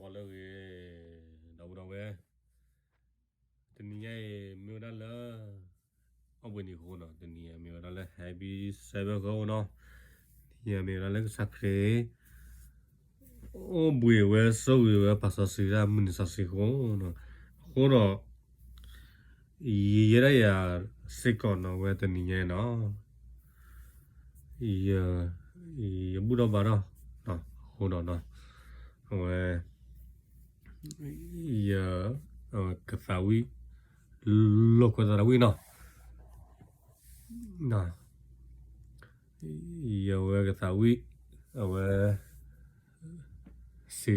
gọi là đầu đầu về từ ngày miêu đã là ông bên đi hồ nó từ ngày miêu đã là happy cyber go nó thì miêu đã là sắc khế ô buổi về sau về bắt đầu xảy ra mình sao xảy hồ nó ý là ya sẽ còn nó về từ ngày nó ý ý bữa đó vào đó nó hồ nó về ý cái sao vậy lúc có ra vậy nó yêu cái sao vậy si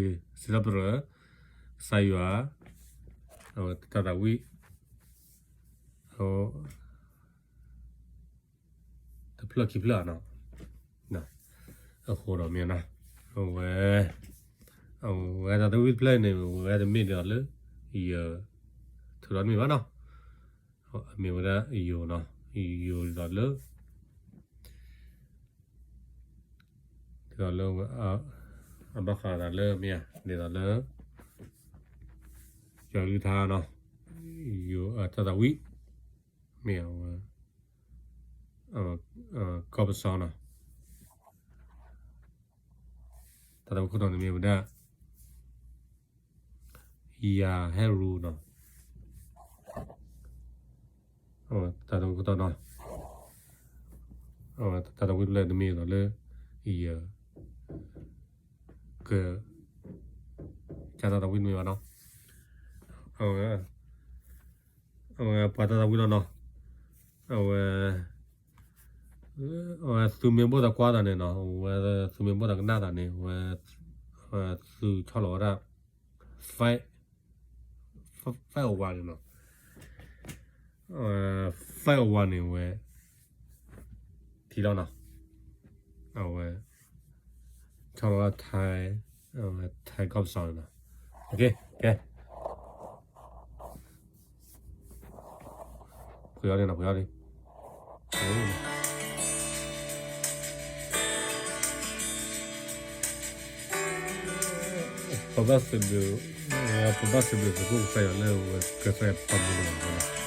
là bữa sai quá ta ra vậy ta plug nó hồ đó miền nó về ta đâu biết play này về ta miền đó nữa thứ đó miền bắt nó miền đó yêu nó yêu đó nữa đó nữa bác khá là nữa miền để đó nữa cho lưu tha nó yêu ta đâu biết miền có bao giờ nó ta đâu có nói miền đó heru nó ta đâu có nói ta đâu có lên miền đó nữa cái cha ta đâu có miền đó bà ta đâu có nói su miền bờ ta qua đó này nó su miền bờ ta cái nào đó này su cho nó ra phải ở ngoài nó phải ở ngoài này về thì đó nó cho nó thay cao sang nó ok不要脸了Probabile se può fare lei che fai parlare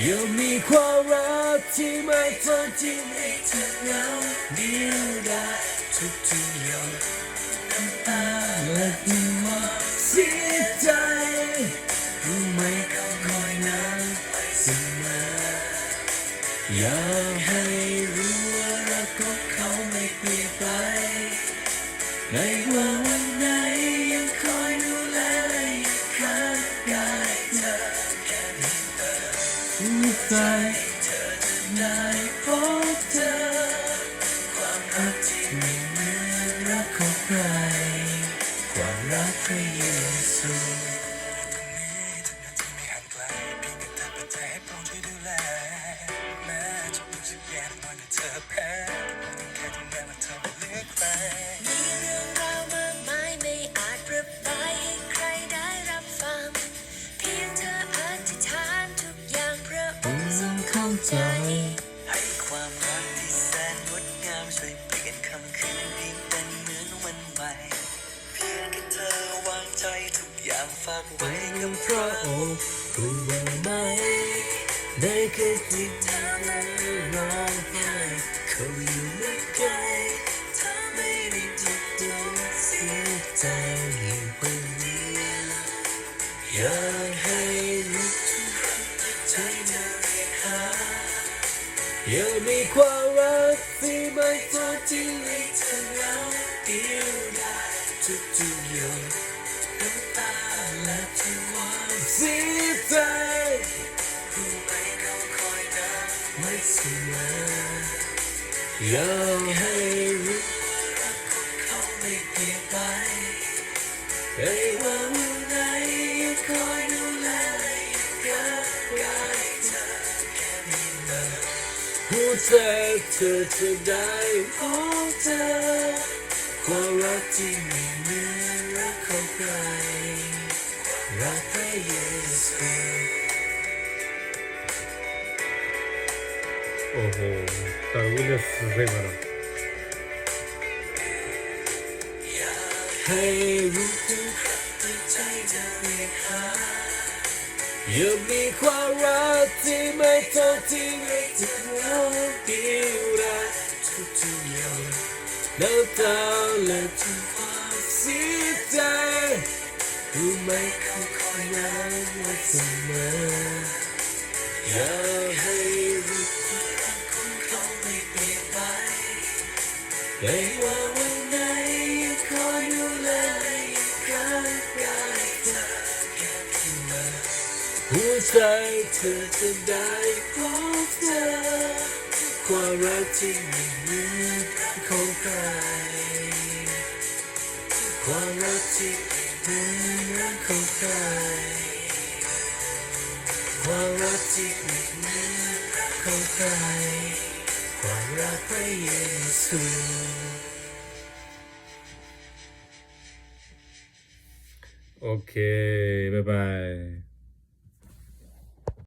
ยังมีความรักที่ไม่ทนที่ไม่เธอเหงาเดียวดายทุกที่ยอมน้ำตาเลิกยิ่งมากเสียใจรู้ไหมเขาคอยน้ำไปเสมออยากให้รู้ว่ารักของเขาไม่เปลี่ยนไปในวันไหนยังคอยดูแลและยังข้างกายเธอใจเธอจะได้พบเธอความรักที่ไม่เหมือนรักของใครความรักพระเยซูตรงนี้ถึงนาทีไม่ห่างไกลเพียงแค่เธอเปิดใจให้พร้อมช่วยดูแลแม้จะรู้สึกแย่ตอนที่เธอแพ้ต้องแค่ทำงานและเธอไม่เลือกใครมีเรื่องราวมากมายไม่อาจระบายให้ใครได้รับฟังเพียงเธออธิษฐานทุกอย่างพระองค์ทรงเข้าใจให้ความรักที่แสนงดงามช่วยเปลี่ยนค่ำคืนนี้เป็นเหมือนวันใหม่เพียงแค่เธอวางใจทุกอย่างฝากไว้กับพระองค์รู้ไหมในคืนที่เธอนั้นร้องไห้เขาอยู่ไม่ไกลเธอไม่ได้ถูกต้องเสียใจอยู่คนเดียวอยากให้รู้ทุกครั้งที่ใจเธอเรียกหายังมีความรักที่ไม่ ทอดทิ้งให้เธอเหงาเดียวดายทุกๆหยดน้ำตาและทุกความเสียใจรู้ไหมเขาคอยนับไว้เสมออยากให้รู้ว่ารักของเขาไม่เปลี่ยนไปไม่ว่าวันไหนยังคอยดูแลอยู่ใกล้เธอแค่มีมาหัวใจเธอจะได้พบเจอความรักที่ไม่เหมือนรักของใครรักพระเยซู โอ้โหตอนนี้เนี่ยสุดเลยมัน อยากให้รู้ถึงครั้งที่ใจจะเรียกหาอยากมีความรักที่ไม่ทอดทิ้งให้เธอเหงาเดียวดายทุกๆหยดน้ำตาและทุกความเสียใจรู้ไหมเขาคอยย้ำไว้เสมออยากให้รู้ว่ารักของเขาไม่เปลี่ยนไปไม่ว่าวันไหนยังคอยดูแลอยู่ข้างกายเธอแค่เพียงมาหัวใจเธอจะได้พบเจอความรักที่ไม่มีของใครความรักที่ไม่มีของใครความรักที่ไม่มีของใครความรักพระเยซู โอเคบ๊ายบาย